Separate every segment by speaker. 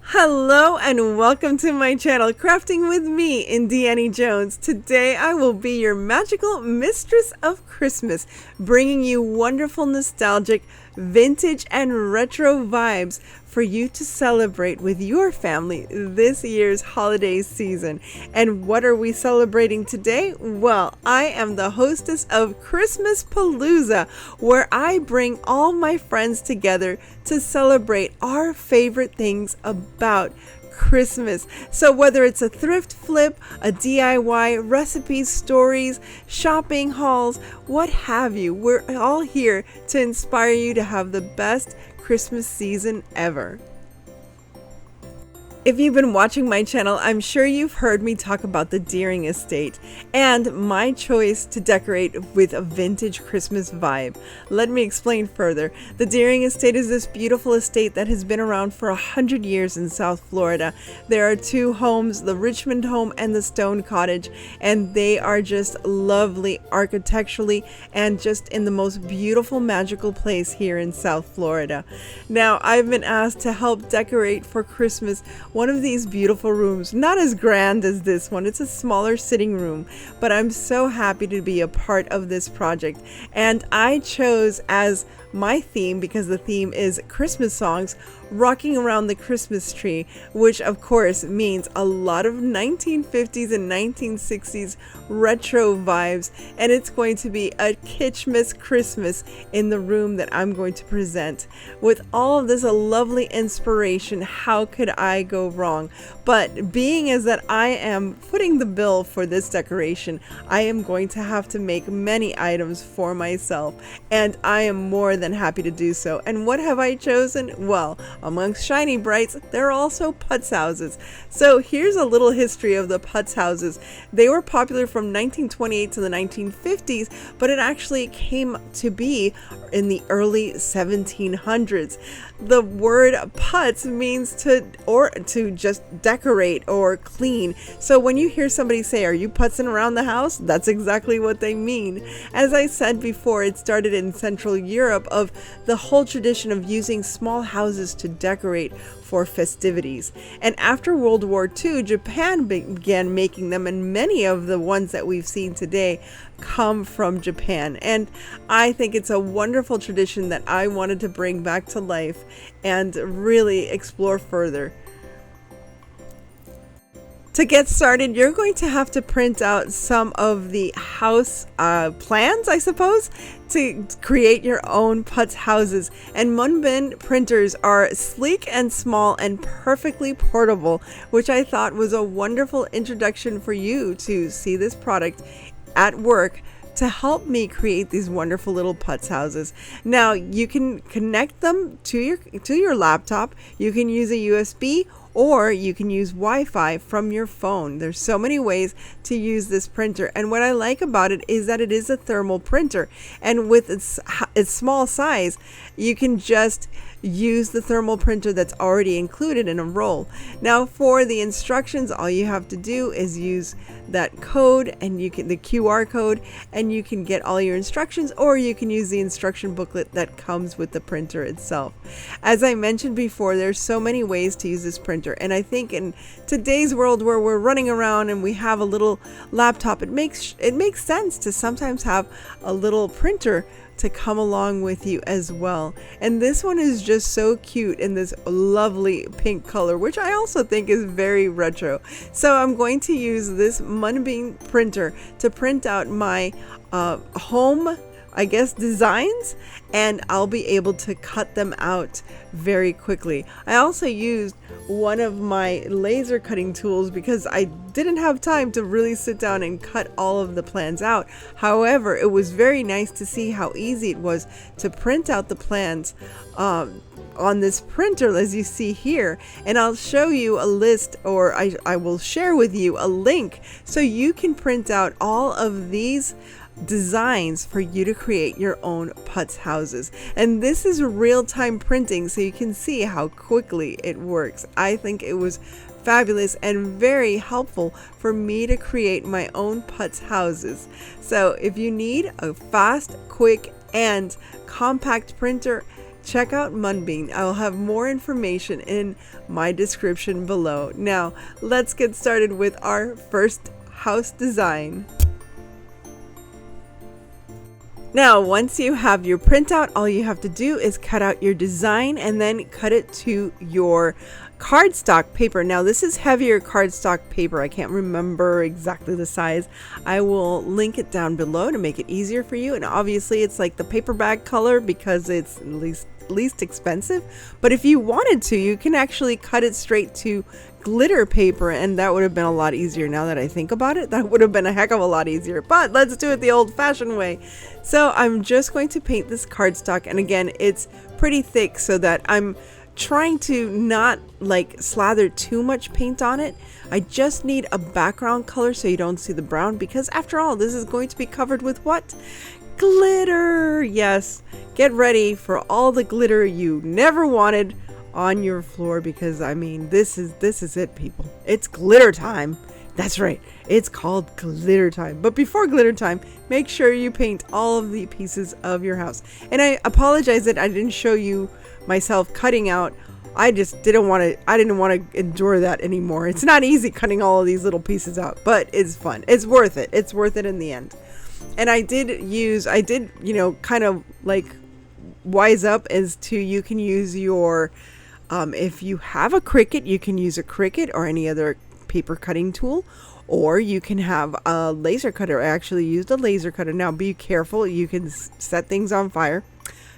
Speaker 1: Hello and welcome to my channel, Crafting with me, Indiana Jones. Today I will be your magical mistress of Christmas, bringing you wonderful, nostalgic, vintage, and retro vibes for you to celebrate with your family this year's holiday season. And what are we celebrating today? Well, I am the hostess of ChristmasPalooza, where I bring all my friends together to celebrate our favorite things about Christmas. So whether it's a thrift flip, a DIY, recipes, stories, shopping hauls, what have you, we're all here to inspire you to have the best Christmas season ever. If you've been watching my channel, I'm sure you've heard me talk about the Deering Estate and my choice to decorate with a vintage Christmas vibe. Let me explain further. The Deering Estate is this beautiful estate that has been around for 100 years in South Florida. There are two homes, the Richmond home and the Stone Cottage, and they are just lovely architecturally and just in the most beautiful, magical place here in South Florida. Now, I've been asked to help decorate for Christmas one of these beautiful rooms, not as grand as this one. It's a smaller sitting room, but I'm so happy to be a part of this project. And I chose as my theme, because the theme is Christmas songs, rocking around the Christmas tree, which of course means a lot of 1950s and 1960s retro vibes, and it's going to be a Kitschmas Christmas in the room that I'm going to present. With all of this, a lovely inspiration, how could I go wrong? But being as that I am footing the bill for this decoration, I am going to have to make many items for myself, and I am more than happy to do so. And what have I chosen? Well, amongst shiny brights, there are also Putz houses. So here's a little history of the Putz houses. They were popular from 1928 to the 1950s, but it actually came to be in the early 1700s. The word putz means to just decorate or clean. So when you hear somebody say, "Are you putzing around the house?" that's exactly what they mean. As I said before, it started in Central Europe of the whole tradition of using small houses to decorate for festivities. And after World War II, Japan began making them, and many of the ones that we've seen today come from Japan. And I think it's a wonderful tradition that I wanted to bring back to life and really explore further. To get started, you're going to have to print out some of the house plans, I suppose, to create your own Putz houses. And Munbyn printers are sleek and small and perfectly portable, which I thought was a wonderful introduction for you to see this product at work to help me create these wonderful little Putz houses. Now, you can connect them to your laptop. You can use a USB, or you can use Wi-Fi from your phone. There's so many ways to use this printer, and what I like about it is that it is a thermal printer, and with its small size, you can just use the thermal printer that's already included in a roll. Now, for the instructions, all you have to do is use that code, and the QR code, and you can get all your instructions, or you can use the instruction booklet that comes with the printer itself. As I mentioned before, there's so many ways to use this printer, and I think in today's world where we're running around and we have a little laptop, it makes sense to sometimes have a little printer to come along with you as well. And this one is just so cute in this lovely pink color, which I also think is very retro. So I'm going to use this Munbyn printer to print out my home, I guess, designs, and I'll be able to cut them out very quickly. I also used one of my laser cutting tools because I didn't have time to really sit down and cut all of the plans out. However, it was very nice to see how easy it was to print out the plans on this printer, as you see here. And I'll show you a list, or I will share with you a link so you can print out all of these designs for you to create your own Putz houses. And this is real-time printing, so you can see how quickly it works. I think it was fabulous and very helpful for me to create my own Putz houses. So if you need a fast, quick, and compact printer, check out Munbyn. I'll have more information in my description below. Now, let's get started with our first house design. Now, once you have your printout, all you have to do is cut out your design and then cut it to your cardstock paper. Now, this is heavier cardstock paper. I can't remember exactly the size. I will link it down below to make it easier for you. And obviously, it's like the paper bag color because it's least expensive. But if you wanted to, you can actually cut it straight to glitter paper, and that would have been a lot easier. Now that I think about it, that would have been a heck of a lot easier, but let's do it the old-fashioned way. So I'm just going to paint this cardstock, and again, it's pretty thick so that I'm trying to not like slather too much paint on it. I just need a background color so you don't see the brown, because after all, this is going to be covered with what? Glitter. Yes, get ready for all the glitter you never wanted on your floor, because I mean, this is it, people. It's glitter time. That's right, it's called glitter time. But before glitter time, make sure you paint all of the pieces of your house. And I apologize that I didn't show you myself cutting out. I just didn't want to endure that anymore. It's not easy cutting all of these little pieces out, but it's fun. It's worth it. It's worth it in the end. And I did, kind of like wise up as to, you can use your if you have a Cricut, you can use a Cricut or any other paper cutting tool, or you can have a laser cutter. I actually used a laser cutter. Now be careful, you can set things on fire,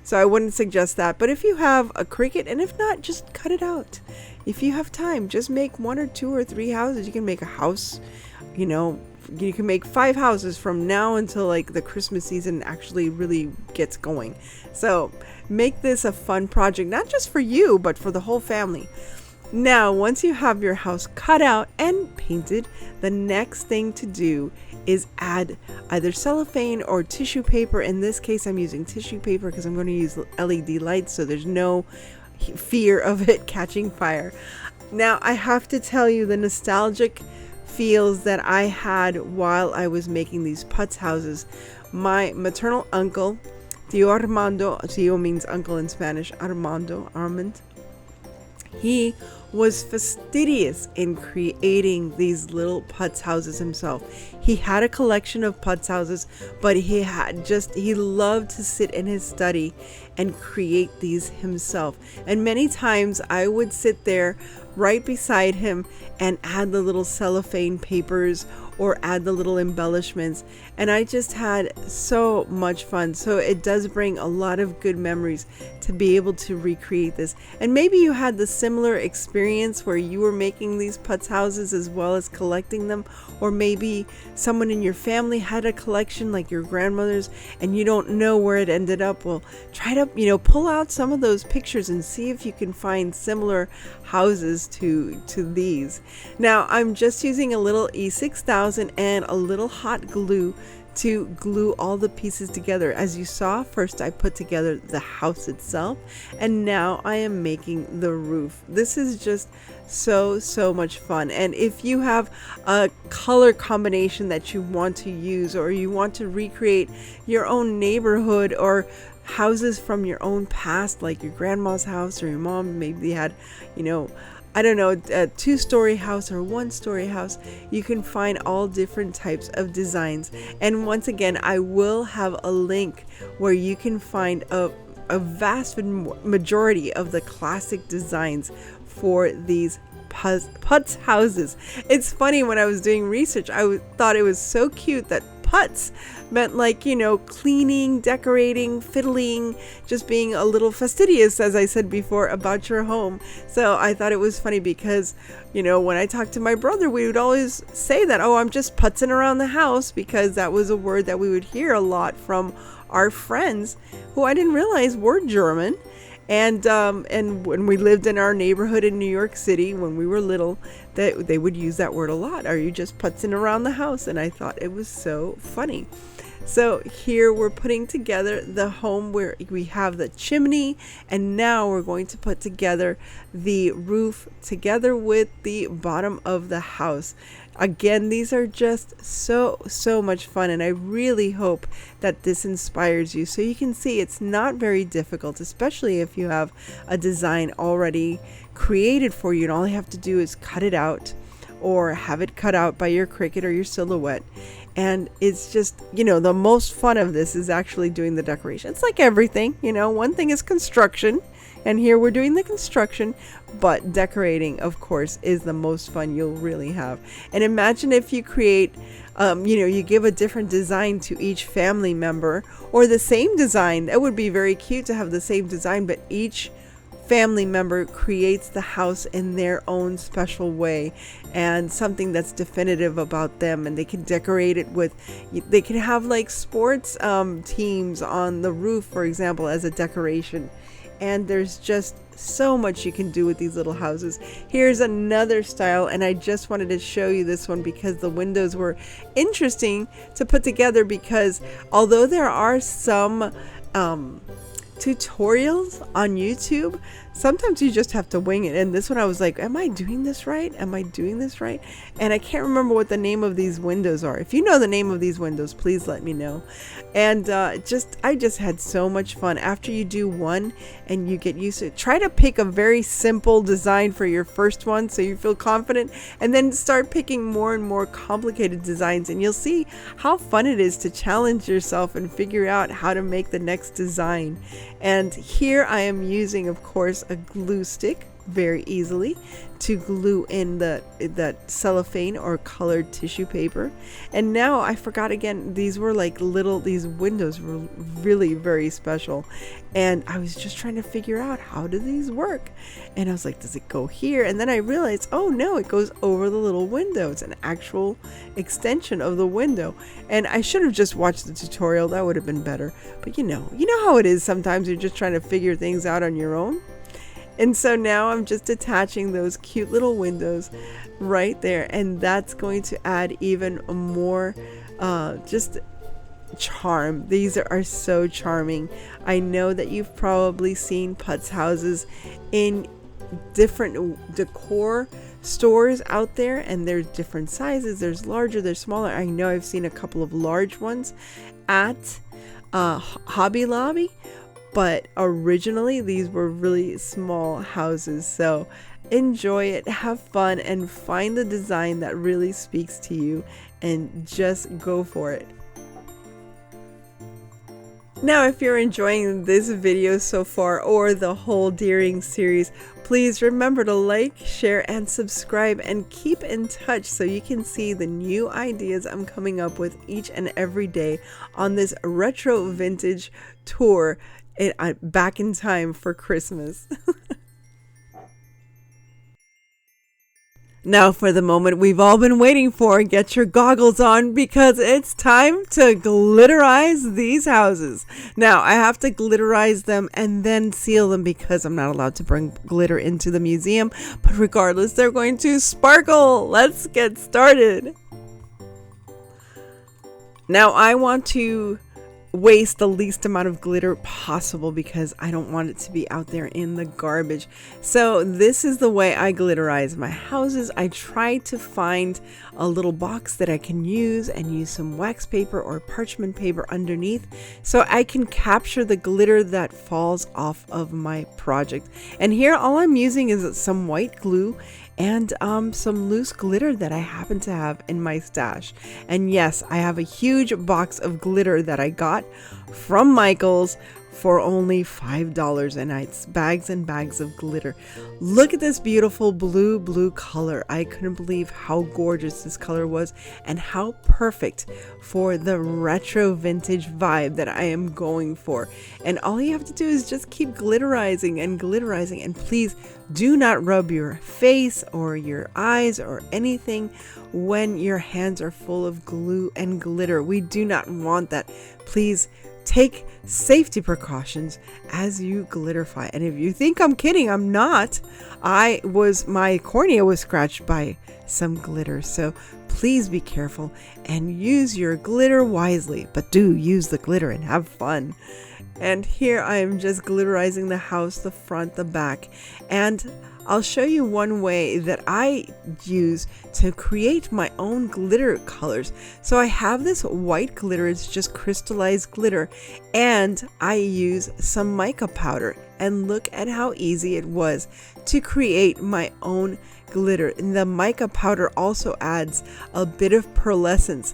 Speaker 1: so I wouldn't suggest that. But if you have a Cricut, and if not, just cut it out. If you have time, just make 1 or 2 or 3 houses. You can make a house, you can make 5 houses from now until like the Christmas season actually really gets going. So make this a fun project, not just for you, but for the whole family. Now, once you have your house cut out and painted, the next thing to do is add either cellophane or tissue paper. In this case, I'm using tissue paper because I'm going to use LED lights, so there's no fear of it catching fire. Now, I have to tell you the nostalgic feels that I had while I was making these Putz houses. My maternal uncle, Tío Armando, Tío means uncle in Spanish, Armand. He was fastidious in creating these little Putz houses himself. He had a collection of Putz houses, but he loved to sit in his study and create these himself. And many times I would sit there right beside him and add the little cellophane papers or add the little embellishments, and I just had so much fun. So it does bring a lot of good memories to be able to recreate this. And maybe you had the similar experience where you were making these Putz houses as well as collecting them, or maybe someone in your family had a collection like your grandmother's and you don't know where it ended up. Well, try to pull out some of those pictures and see if you can find similar houses to these. Now I'm just using a little E6000 and a little hot glue to glue all the pieces together. As you saw, first I put together the house itself, and now I am making the roof. This is just so much fun. And if you have a color combination that you want to use, or you want to recreate your own neighborhood or houses from your own past, like your grandma's house or your mom maybe had, I don't know, a 2-story house or 1-story house, you can find all different types of designs. And once again, I will have a link where you can find a vast majority of the classic designs for these Putz houses. It's funny, when I was doing research, I thought it was so cute that Putz meant like, cleaning, decorating, fiddling, just being a little fastidious, as I said before, about your home. So I thought it was funny because, when I talked to my brother, we would always say that, oh, I'm just putzing around the house, because that was a word that we would hear a lot from our friends who I didn't realize were German. And when we lived in our neighborhood in New York City, when we were little, they would use that word a lot. Are you just putzing around the house? And I thought it was so funny. So here we're putting together the home where we have the chimney, and now we're going to put together the roof together with the bottom of the house. Again, these are just so much fun, and I really hope that this inspires you. So you can see it's not very difficult, especially if you have a design already created for you, and all you have to do is cut it out or have it cut out by your Cricut or your Silhouette. And it's just, the most fun of this is actually doing the decoration. It's like everything, one thing is construction, and here we're doing the construction, but decorating, of course, is the most fun you'll really have. And imagine if you create, you give a different design to each family member, or the same design. It would be very cute to have the same design, but each family member creates the house in their own special way, and something that's definitive about them, and they can decorate it with, they can have like sports teams on the roof, for example, as a decoration. And there's just so much you can do with these little houses. Here's another style, and I just wanted to show you this one because the windows were interesting to put together, because although there are some tutorials on YouTube, sometimes you just have to wing it. And this one I was like, am I doing this right? Am I doing this right? And I can't remember what the name of these windows are. If you know the name of these windows, please let me know. And I just had so much fun. After you do one and you get used to it, try to pick a very simple design for your first one so you feel confident, and then start picking more and more complicated designs, and you'll see how fun it is to challenge yourself and figure out how to make the next design. And here I am using, of course, a glue stick very easily to glue in that cellophane or colored tissue paper. And now I forgot again, these windows were really very special, and I was just trying to figure out, how do these work? And I was like, does it go here? And then I realized, oh no, it goes over the little window. It's an actual extension of the window. And I should have just watched the tutorial. That would have been better. But you know how it is, sometimes you're just trying to figure things out on your own. And so now I'm just attaching those cute little windows right there, and that's going to add even more just charm. These are so charming. I know that you've probably seen Putz houses in different decor stores out there, and there's different sizes. There's larger, there's smaller. I know I've seen a couple of large ones at Hobby Lobby, but originally these were really small houses. So enjoy it, have fun, and find the design that really speaks to you, and just go for it. Now, if you're enjoying this video so far, or the whole Deering series, please remember to like, share, and subscribe, and keep in touch so you can see the new ideas I'm coming up with each and every day on this retro vintage tour back in time for Christmas. Now for the moment we've all been waiting for. Get your goggles on, because it's time to glitterize these houses. Now I have to glitterize them and then seal them, because I'm not allowed to bring glitter into the museum. But regardless, they're going to sparkle. Let's get started. Now I want to waste the least amount of glitter possible, because I don't want it to be out there in the garbage. So this is the way I glitterize my houses. I try to find a little box that I can use, and use some wax paper or parchment paper underneath, so I can capture the glitter that falls off of my project. And here all I'm using is some white glue and some loose glitter that I happen to have in my stash. And yes, I have a huge box of glitter that I got from Michael's for only $5, and it's bags and bags of glitter. Look at this beautiful blue color. I couldn't believe how gorgeous this color was, and how perfect for the retro vintage vibe that I am going for. And all you have to do is just keep glitterizing and glitterizing, and please do not rub your face or your eyes or anything when your hands are full of glue and glitter. We do not want that. Please take safety precautions as you glitterify. And if you think I'm kidding, I'm not. My cornea was scratched by some glitter. So please be careful and use your glitter wisely, but do use the glitter and have fun. And here I am just glitterizing the house, the front, the back, and I'll show you one way that I use to create my own glitter colors. So I have this white glitter, it's just crystallized glitter, and I use some mica powder. And look at how easy it was to create my own glitter. And the mica powder also adds a bit of pearlescence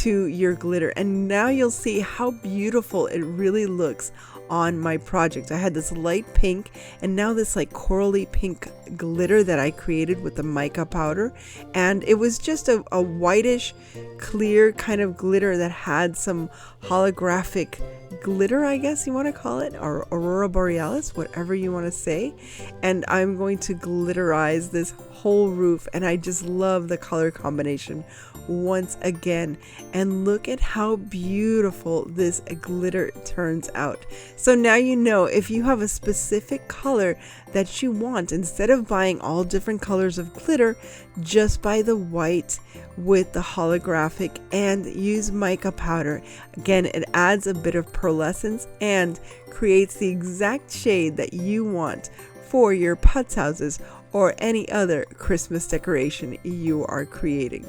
Speaker 1: to your glitter, and now you'll see how beautiful it really looks on my project. I had this light pink and now this like corally pink glitter that I created with the mica powder, and it was just a whitish clear kind of glitter that had some holographic glitter, I guess you want to call it, or aurora borealis, whatever you want to say. And I'm going to glitterize this whole roof, and I just love the color combination once again. And look at how beautiful this glitter turns out. So now you know, if you have a specific color that you want, instead of buying all different colors of glitter, just buy the white with the holographic and use mica powder. Again, it adds a bit of pearlescence and creates the exact shade that you want for your Putz houses or any other Christmas decoration you are creating.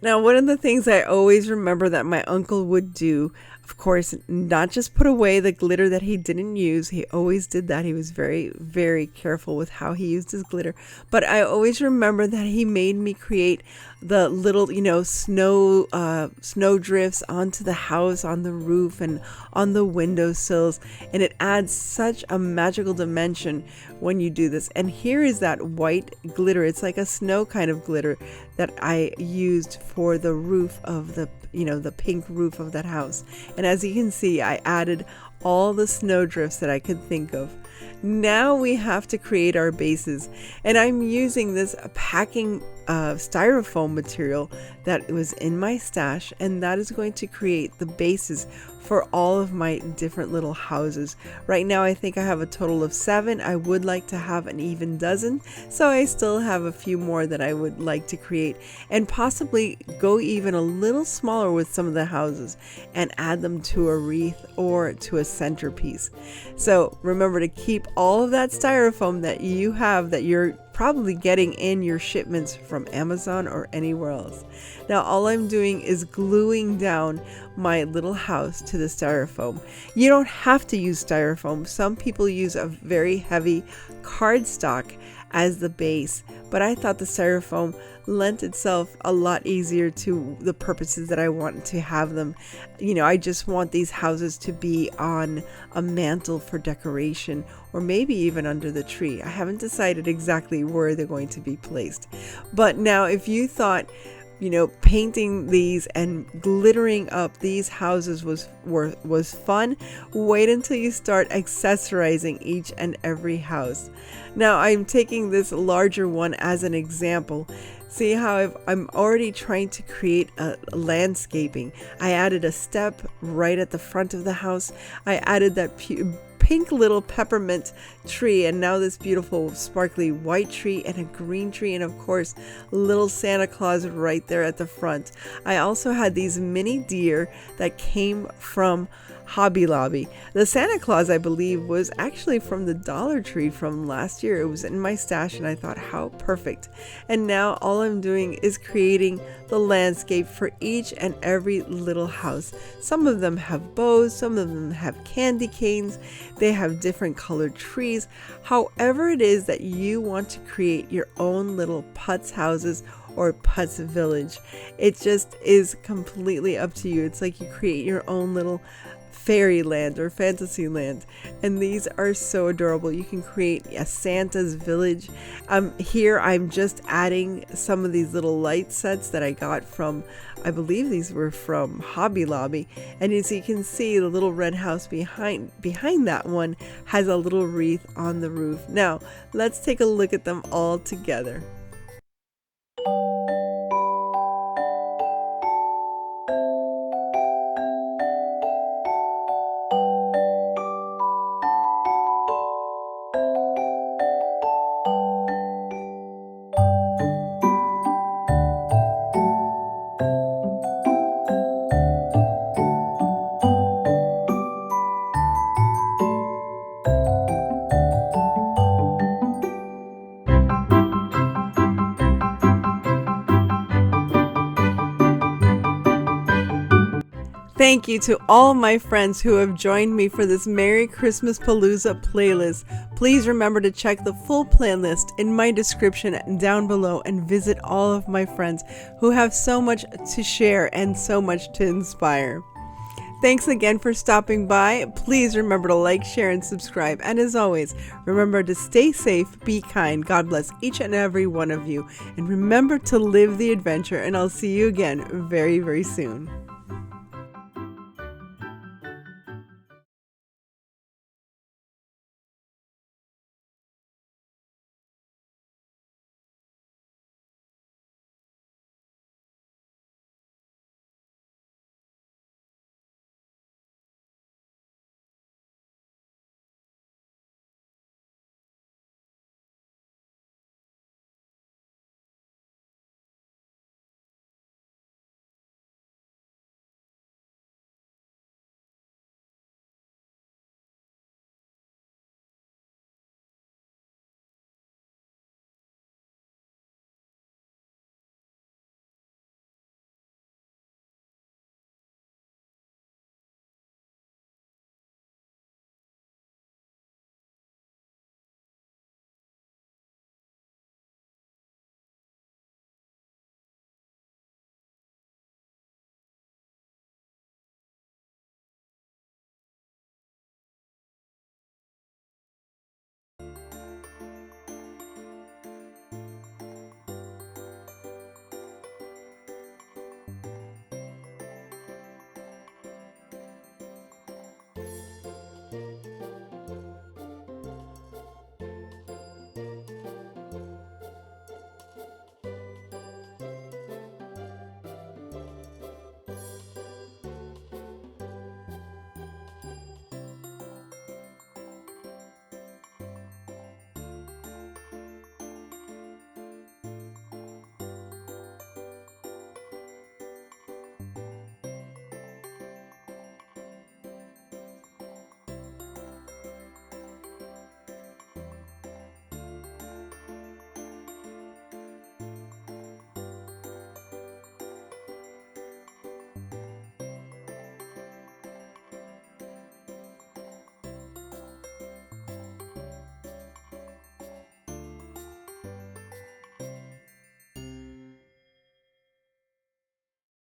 Speaker 1: Now, one of the things I always remember that my uncle would do, of course, not just put away the glitter that he didn't use. He always did that. He was very, very careful with how he used his glitter. But I always remember that he made me create the little, snow drifts onto the house, on the roof, and on the windowsills. And it adds such a magical dimension when you do this. And here is that white glitter. It's like a snow kind of glitter that I used for the roof of the pink roof of that house. And as you can see, I added all the snow drifts that I could think of. Now we have to create our bases, and I'm using this packing styrofoam material that was in my stash, and that is going to create the bases for all of my different little houses. Right now I think I have a total of 7. I would like to have an even dozen, so I still have a few more that I would like to create, and possibly go even a little smaller with some of the houses and add them to a wreath or to a centerpiece. So remember to keep all of that styrofoam that you have, that you're probably getting in your shipments from Amazon or anywhere else. Now all I'm doing is gluing down my little house to the styrofoam. You don't have to use styrofoam. Some people use a very heavy cardstock as the base, but I thought the styrofoam lent itself a lot easier to the purposes that I want to have them. I just want these houses to be on a mantle for decoration, or maybe even under the tree. I haven't decided exactly where they're going to be placed. But now if you thought painting these and glittering up these houses was fun, wait until you start accessorizing each and every house. Now I'm taking this larger one as an example. See how I'm already trying to create a landscaping. I added a step right at the front of the house. I added that pink little peppermint tree, and now this beautiful sparkly white tree and a green tree, and of course little Santa Claus right there at the front. I also had these mini deer that came from Hobby Lobby. The Santa Claus, I believe, was actually from the Dollar Tree from last year. It was in my stash and I thought, how perfect. And now all I'm doing is creating the landscape for each and every little house. Some of them have bows, some of them have candy canes, they have different colored trees. However it is that you want to create your own little Putz houses or Putz village, it just is completely up to you. It's like you create your own little fairyland or fantasy land, and these are so adorable. You can create a Santa's village. Here I'm just adding some of these little light sets that I got from, I believe these were from Hobby Lobby, and as you can see, the little red house behind that one has a little wreath on the roof. Now let's take a look at them all together. Thank you to all my friends who have joined me for this Merry Christmas Palooza playlist. Please remember to check the full playlist in my description down below and visit all of my friends who have so much to share and so much to inspire. Thanks again for stopping by. Please remember to like, share, and subscribe. And as always, remember to stay safe, be kind. God bless each and every one of you. And remember to live the adventure. And I'll see you again very, very soon.